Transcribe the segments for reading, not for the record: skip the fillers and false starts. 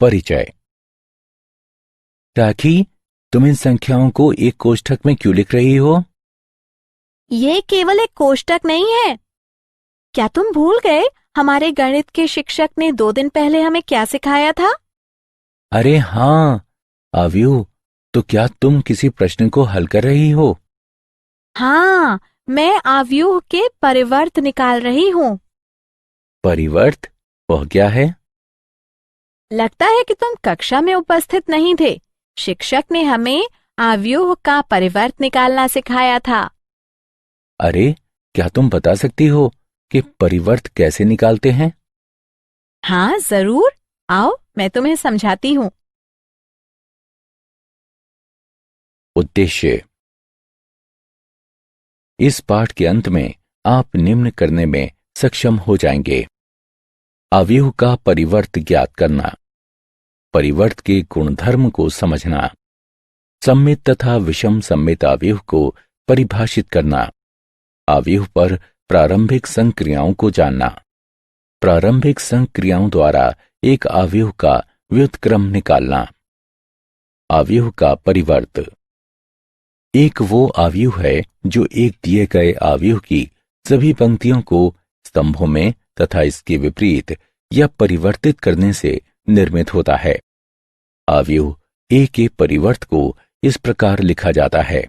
परिचय। राखी, तुम इन संख्याओं को एक कोष्ठक में क्यों लिख रही हो? ये केवल एक कोष्ठक नहीं है। क्या तुम भूल गए हमारे गणित के शिक्षक ने 2 दिन पहले हमें क्या सिखाया था? अरे हाँ, आव्यूह, तो क्या तुम किसी प्रश्न को हल कर रही हो? हाँ, मैं आव्यूह के परिवर्त निकाल रही हूँ। परिवर्त? वह क्या है? लगता है कि तुम कक्षा में उपस्थित नहीं थे। शिक्षक ने हमें आव्यूह का परिवर्त निकालना सिखाया था। अरे, क्या तुम बता सकती हो कि परिवर्त कैसे निकालते हैं? हाँ जरूर, आओ मैं तुम्हें समझाती हूँ। उद्देश्य। इस पाठ के अंत में आप निम्न करने में सक्षम हो जाएंगे। आव्यूह का परिवर्त ज्ञात करना, परिवर्त के गुणधर्म को समझना, सम्मित तथा विषम सम्मित आव्यूह को परिभाषित करना, आव्यूह पर प्रारंभिक संक्रियाओं को जानना, प्रारंभिक संक्रियाओं द्वारा एक आव्यूह का व्युत्क्रम निकालना। आव्यूह का परिवर्त। एक वो आव्यूह है जो एक दिए गए आव्यूह की सभी पंक्तियों को स्तंभों में तथा इसके विपरीत या परिवर्तित करने से निर्मित होता है। आव्यूह ए के परिवर्त को इस प्रकार लिखा जाता है।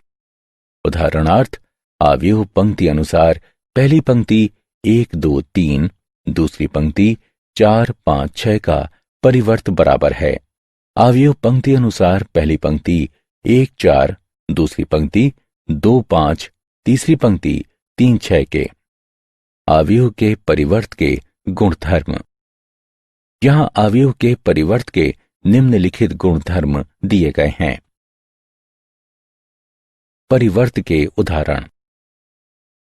उदाहरणार्थ, आव्यूह पंक्ति अनुसार पहली पंक्ति 1 2 3, दूसरी पंक्ति 4 5 6 का परिवर्त बराबर है आव्यूह पंक्ति अनुसार पहली पंक्ति 1 4, दूसरी पंक्ति 2 5, तीसरी पंक्ति 3 6 के। आव्यूह के परिवर्त के गुणधर्म। यहां आव्यूह के परिवर्त के निम्नलिखित गुणधर्म दिए गए हैं। परिवर्त के उदाहरण।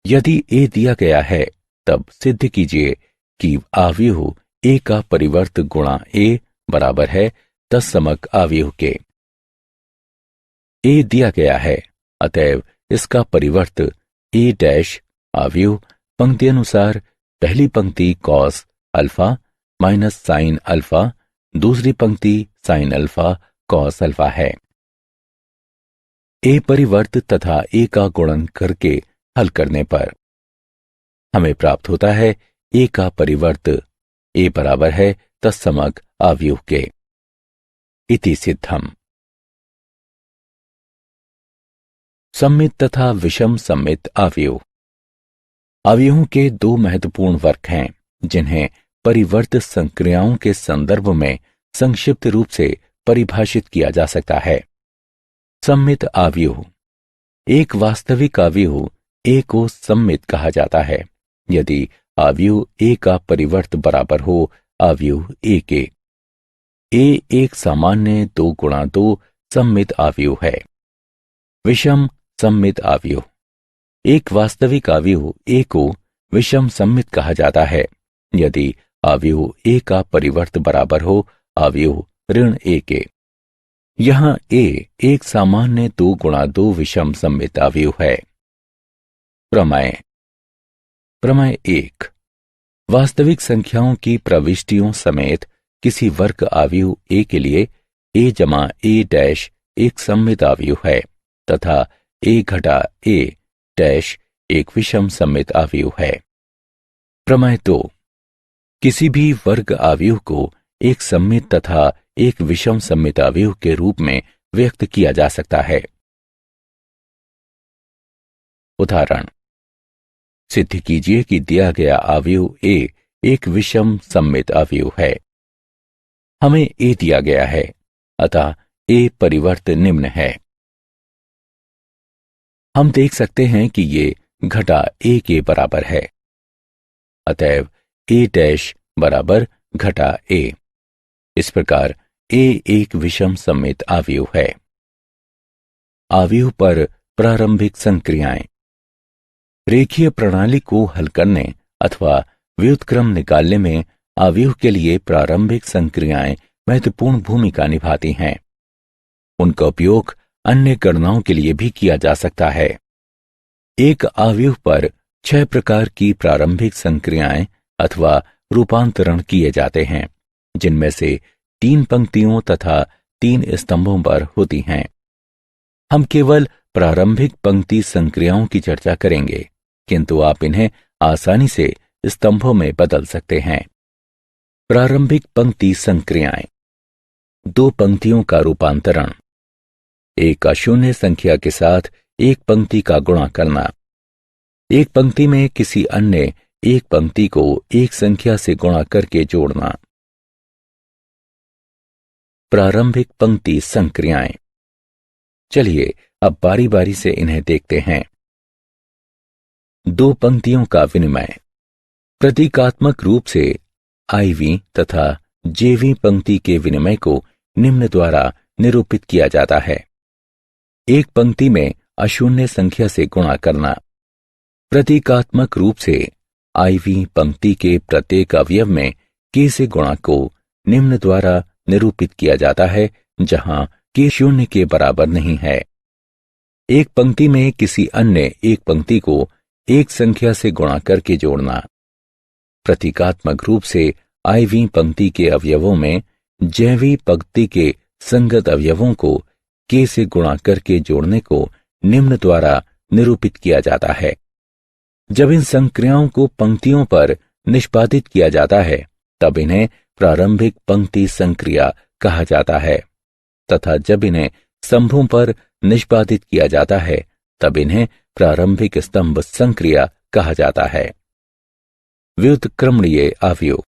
यदि ए दिया गया है तब सिद्ध कीजिए कि आव्यूह ए का परिवर्त गुणा ए बराबर है तत्समक आव्यूह के। ए दिया गया है, अतएव इसका परिवर्त ए डैश आव्यूह पंक्ति अनुसार पहली पंक्ति cos alpha minus sine alpha, दूसरी पंक्ति साइन अल्फा कॉस अल्फा है। ए परिवर्त तथा ए का गुणन करके हल करने पर हमें प्राप्त होता है ए का परिवर्त ए बराबर है तत्समक आव्यूह के। इति सिद्धम। सम्मित तथा विषम सम्मित आव्यूह। आव्यूहों के 2 महत्वपूर्ण वर्ग हैं जिन्हें परिवर्त संक्रियाओं के संदर्भ में संक्षिप्त रूप से परिभाषित किया जा सकता है। सम्मित आव्यूह। एक वास्तविक आव्यूह ए को सम्मित कहा जाता है यदि आव्यूह ए का परिवर्त बराबर हो आव्यूह ए के। ए एक सामान्य 2 गुणा 2 सम्मित आव्यूह है। विषम सम्मित आव्यूह। एक वास्तविक आव्यूह ए को विषम सम्मित कहा जाता है यदि आव्यूह ए का परिवर्त बराबर हो आव्यूह ऋण ए के। यहां ए एक सामान्य 2 गुणा 2 विषम सम्मित आव्यूह है। प्रमेय। प्रमेय 1। वास्तविक संख्याओं की प्रविष्टियों समेत किसी वर्ग आव्यूह ए के लिए ए जमा ए डैश एक सम्मित आव्यूह है तथा ए घटा ए डैश एक विषम सम्मित आव्यूह है। प्रमेय 2। किसी भी वर्ग आव्यूह को एक सम्मित तथा एक विषम सम्मित आव्यूह के रूप में व्यक्त किया जा सकता है। उदाहरण। सिद्ध कीजिए कि दिया गया आव्यूह ए एक विषम सम्मित आव्यूह है। हमें ए दिया गया है, अतः ए परिवर्त निम्न है। हम देख सकते हैं कि ये घटा ए के बराबर है, अतएव ए डैश बराबर घटा ए। इस प्रकार ए एक विषम सम्मित आव्यूह है। आव्यूह पर प्रारंभिक संक्रियाएं। रेखीय प्रणाली को हल करने अथवा व्युत्क्रम निकालने में आव्यूह के लिए प्रारंभिक संक्रियाएं महत्वपूर्ण भूमिका निभाती हैं। उनका उपयोग अन्य गणनाओं के लिए भी किया जा सकता है। एक आव्यूह पर 6 प्रकार की प्रारंभिक संक्रियाएं अथवा रूपांतरण किए जाते हैं, जिनमें से 3 पंक्तियों तथा 3 स्तंभों पर होती हैं। हम केवल प्रारंभिक पंक्ति संक्रियाओं की चर्चा करेंगे, किंतु आप इन्हें आसानी से स्तंभों में बदल सकते हैं। प्रारंभिक पंक्ति संक्रियाएं। 2 पंक्तियों का रूपांतरण। एक अशून्य संख्या के साथ एक पंक्ति का गुणा करना। एक पंक्ति में किसी अन्य एक पंक्ति को एक संख्या से गुणा करके जोड़ना। प्रारंभिक पंक्ति संक्रियाएं। चलिए अब बारी बारी से इन्हें देखते हैं। 2 पंक्तियों का विनिमय। प्रतीकात्मक रूप से IV तथा JV पंक्ति के विनिमय को निम्न द्वारा निरूपित किया जाता है। एक पंक्ति में अशून्य संख्या से गुणा करना। प्रतीकात्मक रूप से IV पंक्ति के प्रत्येक अवयव में K से गुणा को निम्न द्वारा निरूपित किया जाता है, जहां K शून्य के बराबर नहीं है। एक पंक्ति में किसी अन्य एक पंक्ति को एक संख्या से गुणा करके जोड़ना। प्रतीकात्मक रूप से IV पंक्ति के अवयवों में JV पंक्ति के संगत अवयवों को K से गुणा करके जोड़ने को निम्न द्वारा निरूपित किया जाता है। जब इन संक्रियाओं को पंक्तियों पर निष्पादित किया जाता है, तब इन्हें प्रारंभिक पंक्ति संक्रिया कहा जाता है, तथा जब इन्हें स्तंभों पर निष्पादित किया जाता है, तब इन्हें प्रारंभिक स्तंभ संक्रिया कहा जाता है। व्युत्क्रमणीय आव्यूह।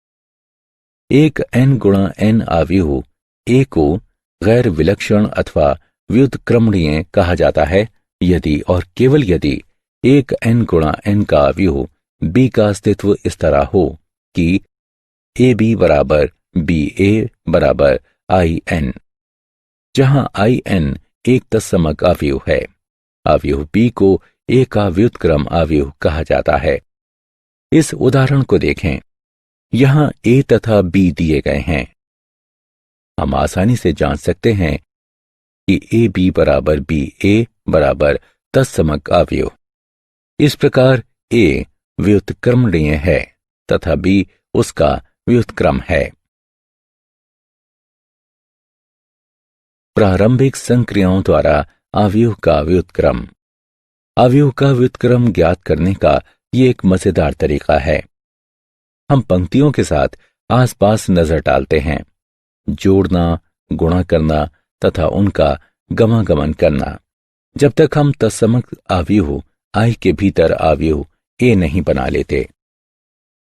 एक n गुणा n आव्यूह A को गैर विलक्षण अथवा व्युत्क्रमणीय कहा जाता है यदि और केवल यदि एक n गुणा n का आव्यूह B का अस्तित्व इस तरह हो कि AB बराबर BA बराबर IN, जहां IN एक तत्समक आव्यूह है। आव्यूह B को A का व्युत्क्रम आव्यूह कहा जाता है। इस उदाहरण को देखें। यहां A तथा B दिए गए हैं। हम आसानी से जान सकते हैं कि AB बराबर BA बराबर तत्समक आव्यूह। इस प्रकार A व्युत्क्रमणीय है तथा B उसका व्युत्क्रम है। प्रारंभिक संक्रियाओं द्वारा आव्यूह का व्युत्क्रम। आव्यूह का व्युत्क्रम ज्ञात करने का ये एक मजेदार तरीका है। हम पंक्तियों के साथ आसपास नजर डालते हैं, जोड़ना, गुणा करना तथा उनका गमागमन करना, जब तक हम तत्समक आव्यूह I के भीतर आव्यूह A नहीं बना लेते,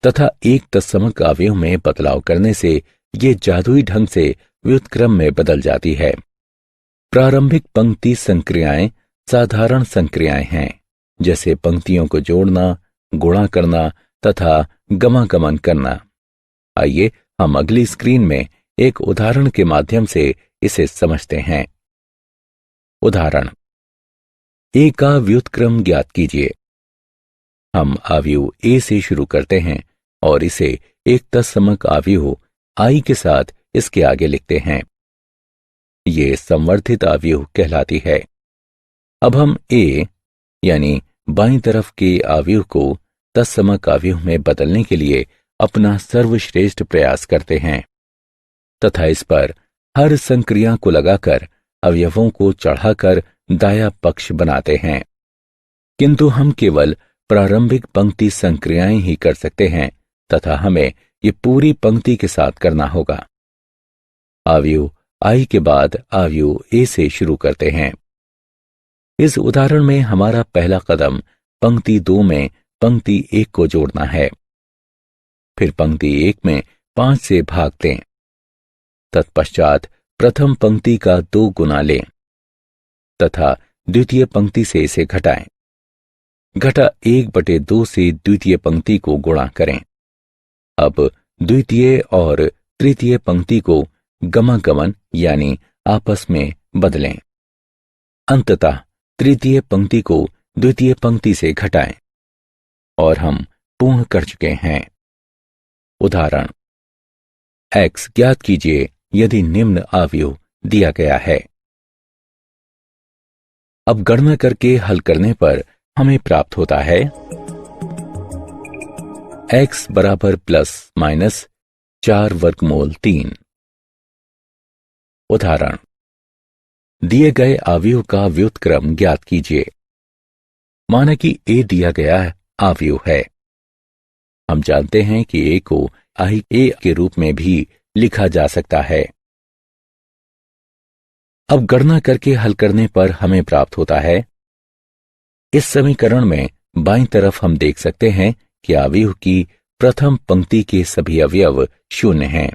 तथा एक तत्समक आव्यूह में बदलाव करने से ये जादुई ढंग से व्युत्क्रम में बदल जाती है। प्रारंभिक पंक्ति संक्रियाएं साधारण संक्रियाएं हैं, जैसे पंक्तियों को जोड़ना, गुणा करना तथा गमागमन करना। आइए हम अगली स्क्रीन में एक उदाहरण के माध्यम से इसे समझते हैं। उदाहरण। A का व्युत्क्रम ज्ञात कीजिए। हम आव्यूह A से शुरू करते हैं और इसे एक तत्समक आव्यूह I के साथ इसके आगे लिखते हैं। ये संवर्धित आव्यूह कहलाती है। अब हम A यानी बाईं तरफ के आव्यूह को तत्समक आव्यूह में बदलने के लिए अपना सर्वश्रेष्ठ प्रयास करते हैं तथा इस पर हर संक्रिया को लगाकर अवयवों को चढ़ाकर दाया पक्ष बनाते हैं। किंतु हम केवल प्रारंभिक पंक्ति संक्रियाएं ही कर सकते हैं तथा हमें ये पूरी पंक्ति के साथ करना होगा। आव्यूह I के बाद आव्यूह A से शुरू करते हैं। इस उदाहरण में हमारा पहला कदम पंक्ति 2 में पंक्ति 1 को जोड़ना है। फिर पंक्ति 1 में 5 से भाग दें। तत्पश्चात प्रथम पंक्ति का 2 गुना लें तथा द्वितीय पंक्ति से इसे घटाएं। घटा 1/2 से द्वितीय पंक्ति को गुणा करें। अब द्वितीय और तृतीय पंक्ति को गमागमन यानी आपस में बदलें। अंततः तृतीय पंक्ति को द्वितीय पंक्ति से घटाएं और हम पूर्ण कर चुके हैं। उदाहरण। X ज्ञात कीजिए यदि निम्न आव्यूह दिया गया है। अब गणना करके हल करने पर हमें प्राप्त होता है x बराबर प्लस माइनस 4 वर्गमूल 3। उदाहरण, दिए गए अवयव का व्युत्क्रम ज्ञात कीजिए। माना कि ए दिया गया अवयव है। हम जानते हैं कि ए को आई ए के रूप में भी लिखा जा सकता है। अब गणना करके हल करने पर हमें प्राप्त होता है। इस समीकरण में बाईं तरफ हम देख सकते हैं कि अवयव की प्रथम पंक्ति के सभी अवयव शून्य हैं।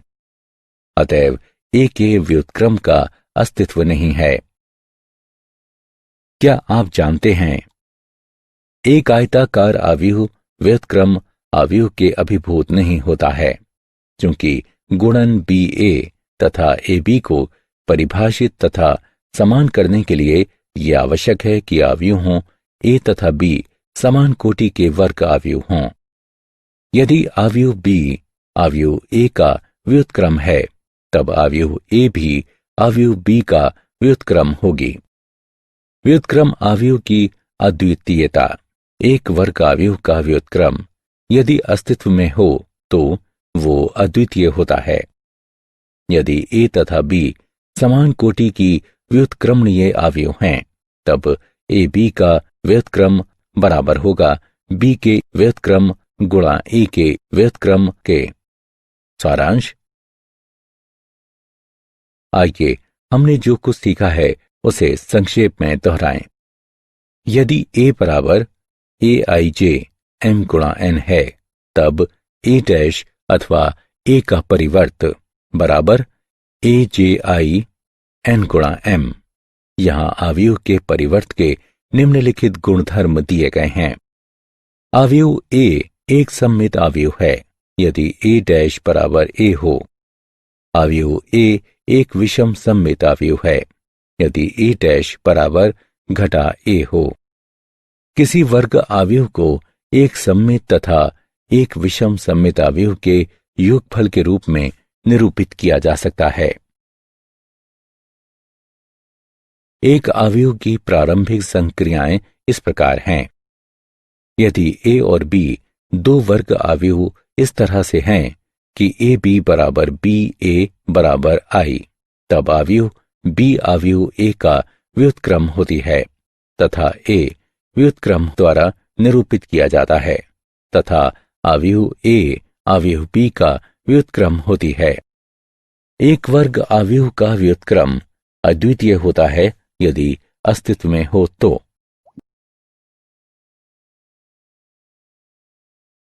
अतएव ए के व्युत्क्रम का अस्तित्व नहीं है। क्या आप जानते हैं, एक आयताकार अवयव व्युत्क्रम अवयव के अभिभूत नहीं होता है, क्योंकि गुणन बी ए तथा ए बी को परिभाषित तथा समान करने के लिए यह आवश्यक है कि अवयवों ए तथा बी समान कोटि के वर्ग अवयव हों। यदि अवयव बी अवयव ए का व्युत्क्रम है, तब अवयव ए भी अवयव बी का व्युत्क्रम होगी। व्युत्क्रम अवयव की अद्वितीयता, एक वर्ग अवयव का व्युत्क्रम यदि अस्तित्व में हो तो वो अद्वितीय होता है। यदि ए तथा बी समान कोटि की व्युत्क्रमणीय अवयव हैं, तब ए बी का व्युत्क्रम बराबर होगा बी के व्युत्क्रम गुणा ए के व्युत्क्रम के। सारांश, आइए हमने जो कुछ सीखा है उसे संक्षेप में दोहराएं। यदि ए बराबर ए आई जे एम गुणा एन है, तब ए डैश अथवा ए का परिवर्त बराबर ए जे आई एन गुणा एम। यहां अवयव के परिवर्त के निम्नलिखित गुणधर्म दिए गए हैं। अवयव ए एक सममित अवयव है यदि ए डैश बराबर ए हो। अवयव ए एक विषम सममित अवयव है यदि ए डैश बराबर घटा ए हो। किसी वर्ग अवयव को एक सममित तथा एक विषम सममित अवयव के योगफल के रूप में निरूपित किया जा सकता है। एक अवयव की प्रारंभिक संक्रियाएं इस प्रकार हैं। यदि ए और बी दो वर्ग अवयव इस तरह से हैं कि ए बी बराबर बी ए बराबर आई, तब अवयव बी अवयव ए का व्युत्क्रम होती है तथा ए व्युत्क्रम द्वारा निरूपित किया जाता है तथा अवयव ए अवयव बी का व्युत्क्रम होती है। एक वर्ग अवयव का व्युत्क्रम अद्वितीय होता है यदि अस्तित्व में हो तो।